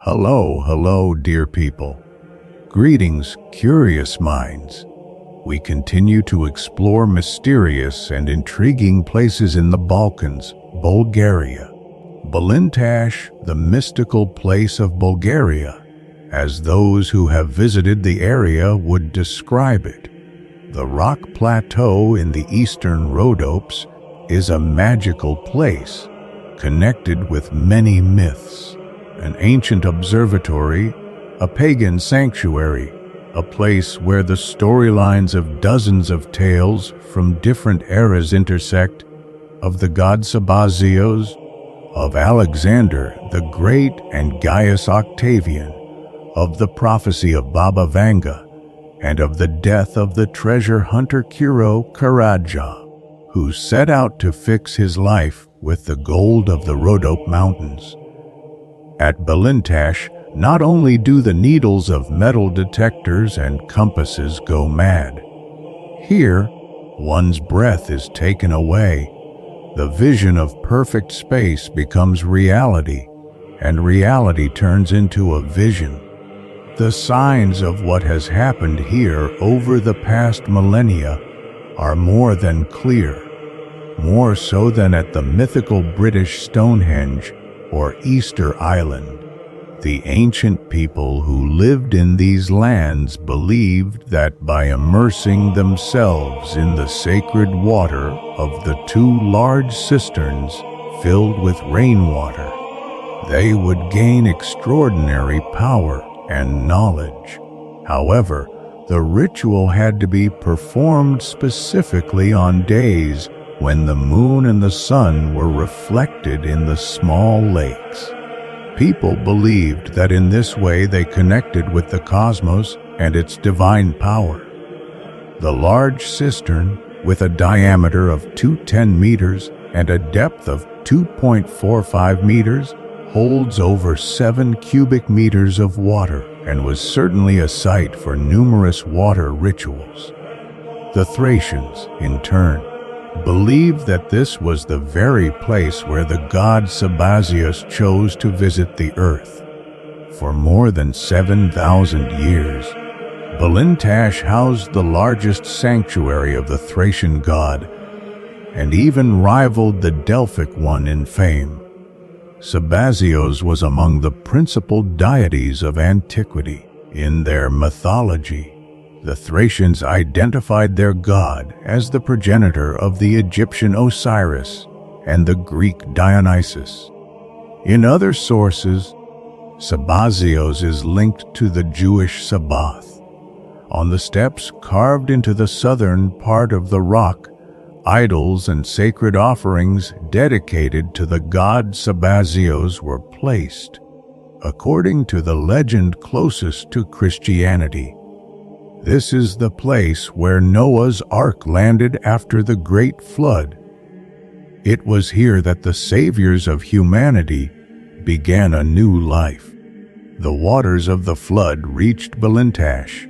Hello, hello, dear people. Greetings, curious minds. We continue to explore mysterious and intriguing places in the Balkans, Bulgaria. Belintash, the mystical place of Bulgaria, as those who have visited the area would describe it. The rock plateau in the eastern Rhodopes is a magical place, connected with many myths. An ancient observatory, a pagan sanctuary, a place where the storylines of dozens of tales from different eras intersect, of the god Sabazios, of Alexander the Great and Gaius Octavian, of the prophecy of Baba Vanga, and of the death of the treasure hunter Kiro Karadzhov, who set out to fix his life with the gold of the Rhodope Mountains. At Belintash, not only do the needles of metal detectors and compasses go mad. Here, one's breath is taken away. The vision of perfect space becomes reality, and reality turns into a vision. The signs of what has happened here over the past millennia are more than clear, more so than at the mythical British Stonehenge or Easter Island. The ancient people who lived in these lands believed that by immersing themselves in the sacred water of the two large cisterns filled with rainwater, they would gain extraordinary power and knowledge. However, the ritual had to be performed specifically on days when the moon and the sun were reflected in the small lakes. People believed that in this way they connected with the cosmos and its divine power. The large cistern, with a diameter of 210 meters and a depth of 2.45 meters, holds over 7 cubic meters of water and was certainly a site for numerous water rituals. The Thracians, in turn, believed that this was the very place where the god Sabazios chose to visit the earth. For more than 7,000 years, Belintash housed the largest sanctuary of the Thracian god, and even rivaled the Delphic one in fame. Sabazios was among the principal deities of antiquity. In their mythology, the Thracians identified their god as the progenitor of the Egyptian Osiris and the Greek Dionysus. In other sources, Sabazios is linked to the Jewish Sabbath. On the steps carved into the southern part of the rock, idols and sacred offerings dedicated to the god Sabazios were placed, according to the legend closest to Christianity. This is the place where Noah's Ark landed after the Great Flood. It was here that the saviors of humanity began a new life. The waters of the flood reached Belintash,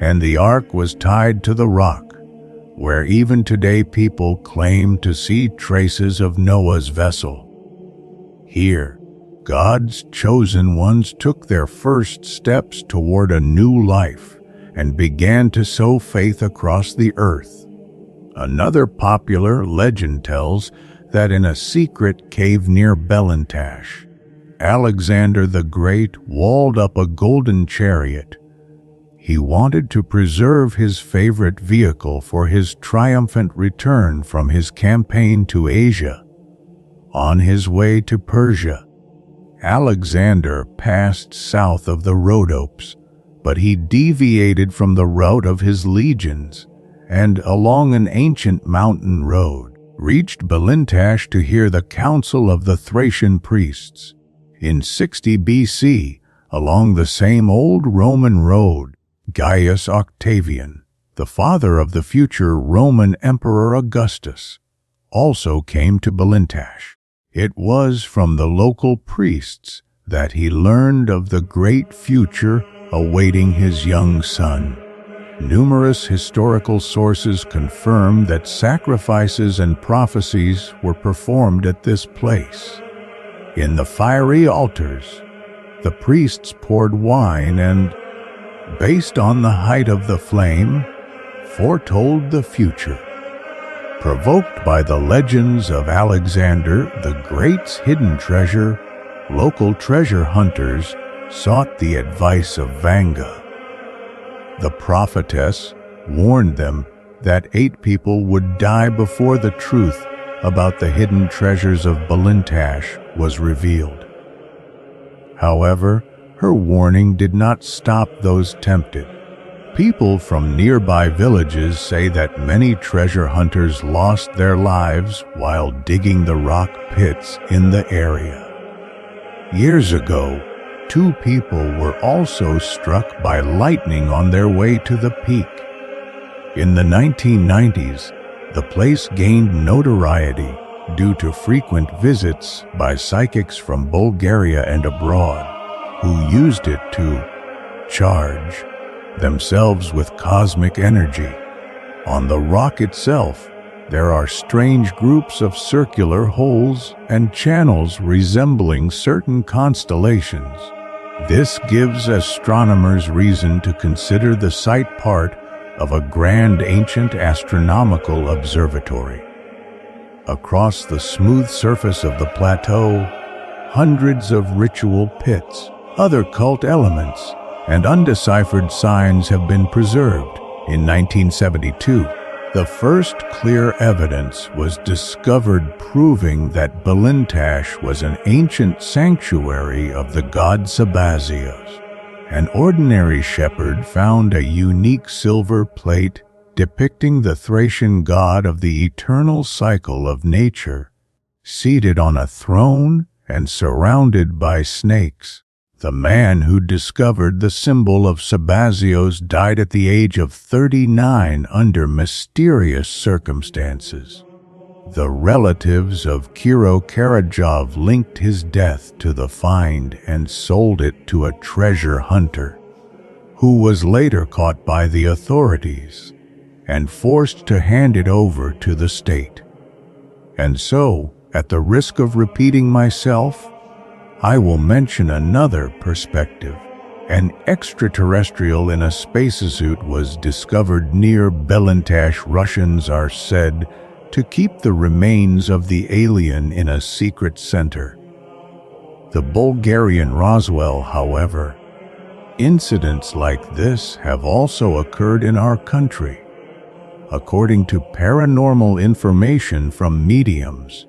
and the ark was tied to the rock, where even today people claim to see traces of Noah's vessel. Here, God's chosen ones took their first steps toward a new life and began to sow faith across the earth. Another popular legend tells that in a secret cave near Belintash, Alexander the Great walled up a golden chariot. He wanted to preserve his favorite vehicle for his triumphant return from his campaign to Asia. On his way to Persia, Alexander passed south of the Rhodopes, but he deviated from the route of his legions and, along an ancient mountain road, reached Belintash to hear the council of the Thracian priests. In 60 BC, along the same old Roman road, Gaius Octavian, the father of the future Roman Emperor Augustus, also came to Belintash. It was from the local priests that he learned of the great future awaiting his young son. Numerous historical sources confirm that sacrifices and prophecies were performed at this place. In the fiery altars, The priests poured wine and, based on the height of the flame, foretold the future. Provoked by the legends of Alexander the Great's hidden treasure, local treasure hunters sought the advice of Vanga. The prophetess warned them that 8 people would die before the truth about the hidden treasures of Belintash was revealed. However, her warning did not stop those tempted. People from nearby villages say that many treasure hunters lost their lives while digging the rock pits in the area. Years ago, 2 people were also struck by lightning on their way to the peak. In the 1990s, the place gained notoriety due to frequent visits by psychics from Bulgaria and abroad, who used it to charge themselves with cosmic energy. On the rock itself, there are strange groups of circular holes and channels resembling certain constellations. This gives astronomers reason to consider the site part of a grand ancient astronomical observatory. Across the smooth surface of the plateau, hundreds of ritual pits, other cult elements, and undeciphered signs have been preserved. In 1972, the first clear evidence was discovered proving that Belintash was an ancient sanctuary of the god Sabazios. An ordinary shepherd found a unique silver plate depicting the Thracian god of the eternal cycle of nature, seated on a throne and surrounded by snakes. The man who discovered the symbol of Sabazios died at the age of 39 under mysterious circumstances. The relatives of Kiro Karadzhov linked his death to the find and sold it to a treasure hunter, who was later caught by the authorities and forced to hand it over to the state. And so, at the risk of repeating myself, I will mention another perspective. An extraterrestrial in a spacesuit was discovered near Belintash. Russians are said to keep the remains of the alien in a secret center. The Bulgarian Roswell, however, incidents like this have also occurred in our country. According to paranormal information from mediums,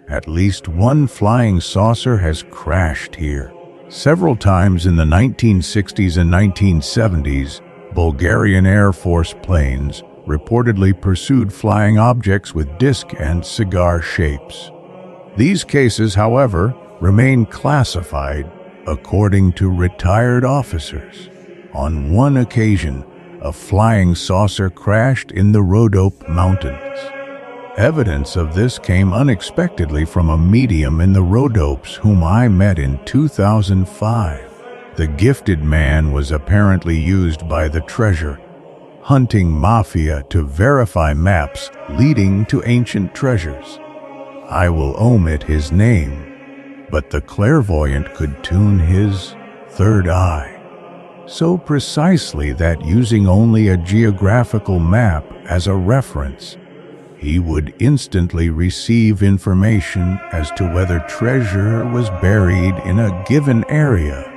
at least one flying saucer has crashed here. Several times in the 1960s and 1970s, Bulgarian Air Force planes reportedly pursued flying objects with disc and cigar shapes. These cases, however, remain classified according to retired officers. On one occasion, a flying saucer crashed in the Rhodope Mountains. Evidence of this came unexpectedly from a medium in the Rhodopes whom I met in 2005. The gifted man was apparently used by the treasure hunting mafia to verify maps leading to ancient treasures. I will omit his name, but the clairvoyant could tune his third eye so precisely that using only a geographical map as a reference, he would instantly receive information as to whether treasure was buried in a given area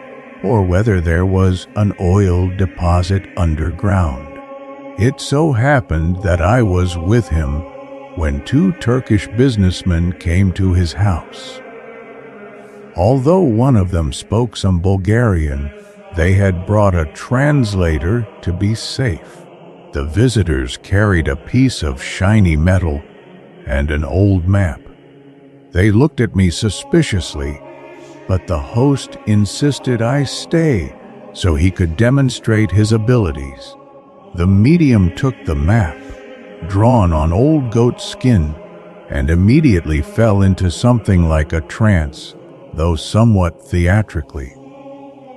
or whether there was an oil deposit underground. It so happened that I was with him when 2 Turkish businessmen came to his house. Although one of them spoke some Bulgarian, they had brought a translator to be safe. The visitors carried a piece of shiny metal and an old map. They looked at me suspiciously, but the host insisted I stay so he could demonstrate his abilities. The medium took the map, drawn on old goat skin, and immediately fell into something like a trance, though somewhat theatrically.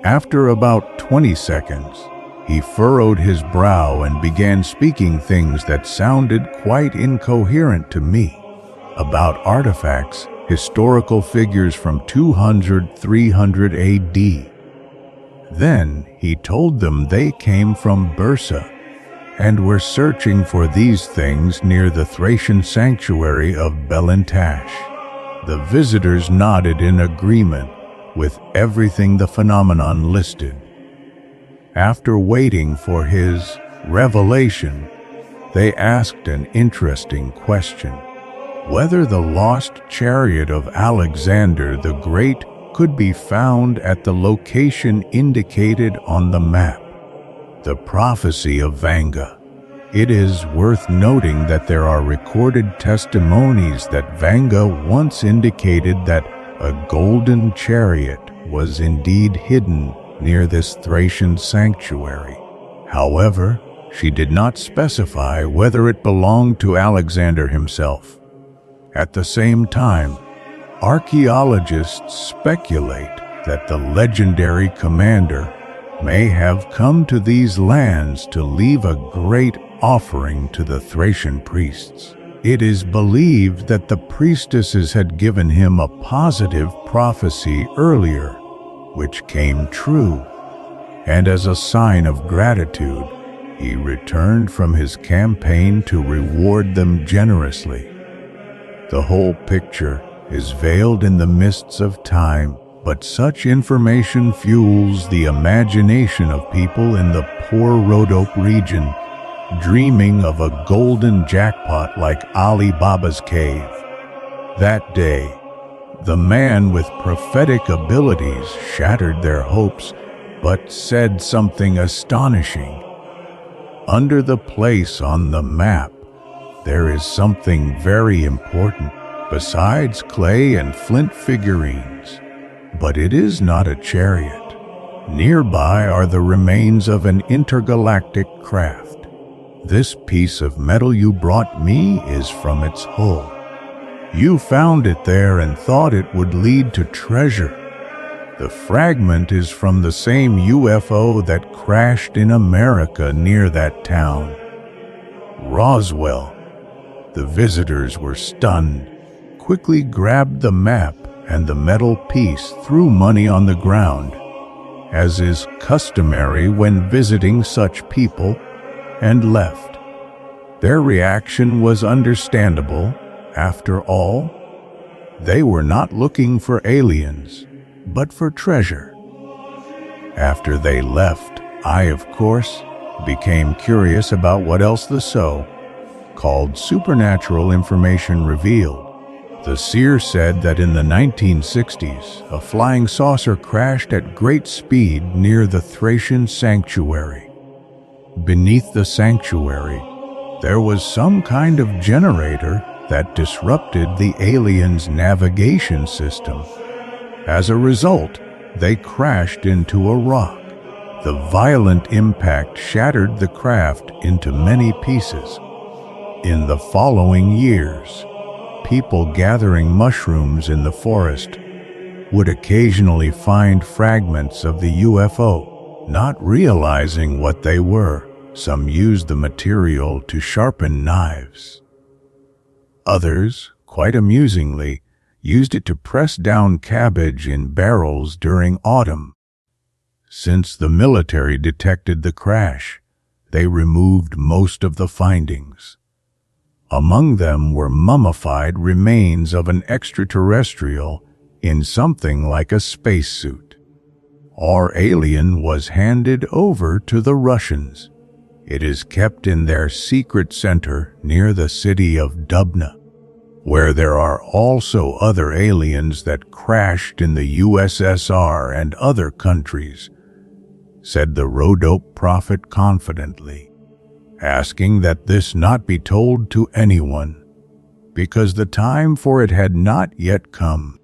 After about 20 seconds, he furrowed his brow and began speaking things that sounded quite incoherent to me, about artifacts, historical figures from 200-300 AD, Then he told them they came from Bursa and were searching for these things near the Thracian sanctuary of Belintash. The visitors nodded in agreement with everything the phenomenon listed. After waiting for his revelation, they asked an interesting question: whether the lost chariot of Alexander the Great could be found at the location indicated on the map. The prophecy of Vanga. It is worth noting that there are recorded testimonies that Vanga once indicated that a golden chariot was indeed hidden near this Thracian sanctuary. However, she did not specify whether it belonged to Alexander himself. At the same time, archaeologists speculate that the legendary commander may have come to these lands to leave a great offering to the Thracian priests. It is believed that the priestesses had given him a positive prophecy earlier, which came true, and as a sign of gratitude, he returned from his campaign to reward them generously. The whole picture is veiled in the mists of time, but such information fuels the imagination of people in the poor Rhodope region, dreaming of a golden jackpot like Ali Baba's cave. That day, the man with prophetic abilities shattered their hopes, but said something astonishing. Under the place on the map, there is something very important, besides clay and flint figurines. But it is not a chariot. Nearby are the remains of an intergalactic craft. This piece of metal you brought me is from its hull. You found it there and thought it would lead to treasure. The fragment is from the same UFO that crashed in America near that town, Roswell. The visitors were stunned, quickly grabbed the map and the metal piece, threw money on the ground, as is customary when visiting such people, and left. Their reaction was understandable. After all, they were not looking for aliens, but for treasure. After they left, I, of course, became curious about what else the so-called supernatural information revealed. The seer said that in the 1960s, a flying saucer crashed at great speed near the Thracian sanctuary. Beneath the sanctuary, there was some kind of generator that disrupted the aliens' navigation system. As a result, they crashed into a rock. The violent impact shattered the craft into many pieces. In the following years, people gathering mushrooms in the forest would occasionally find fragments of the UFO, not realizing what they were. Some used the material to sharpen knives. Others, quite amusingly, used it to press down cabbage in barrels during autumn. Since the military detected the crash, they removed most of the findings. Among them were mummified remains of an extraterrestrial in something like a spacesuit. Our alien was handed over to the Russians. It is kept in their secret center near the city of Dubna, where there are also other aliens that crashed in the USSR and other countries, said the Rhodope prophet confidently, asking that this not be told to anyone, because the time for it had not yet come.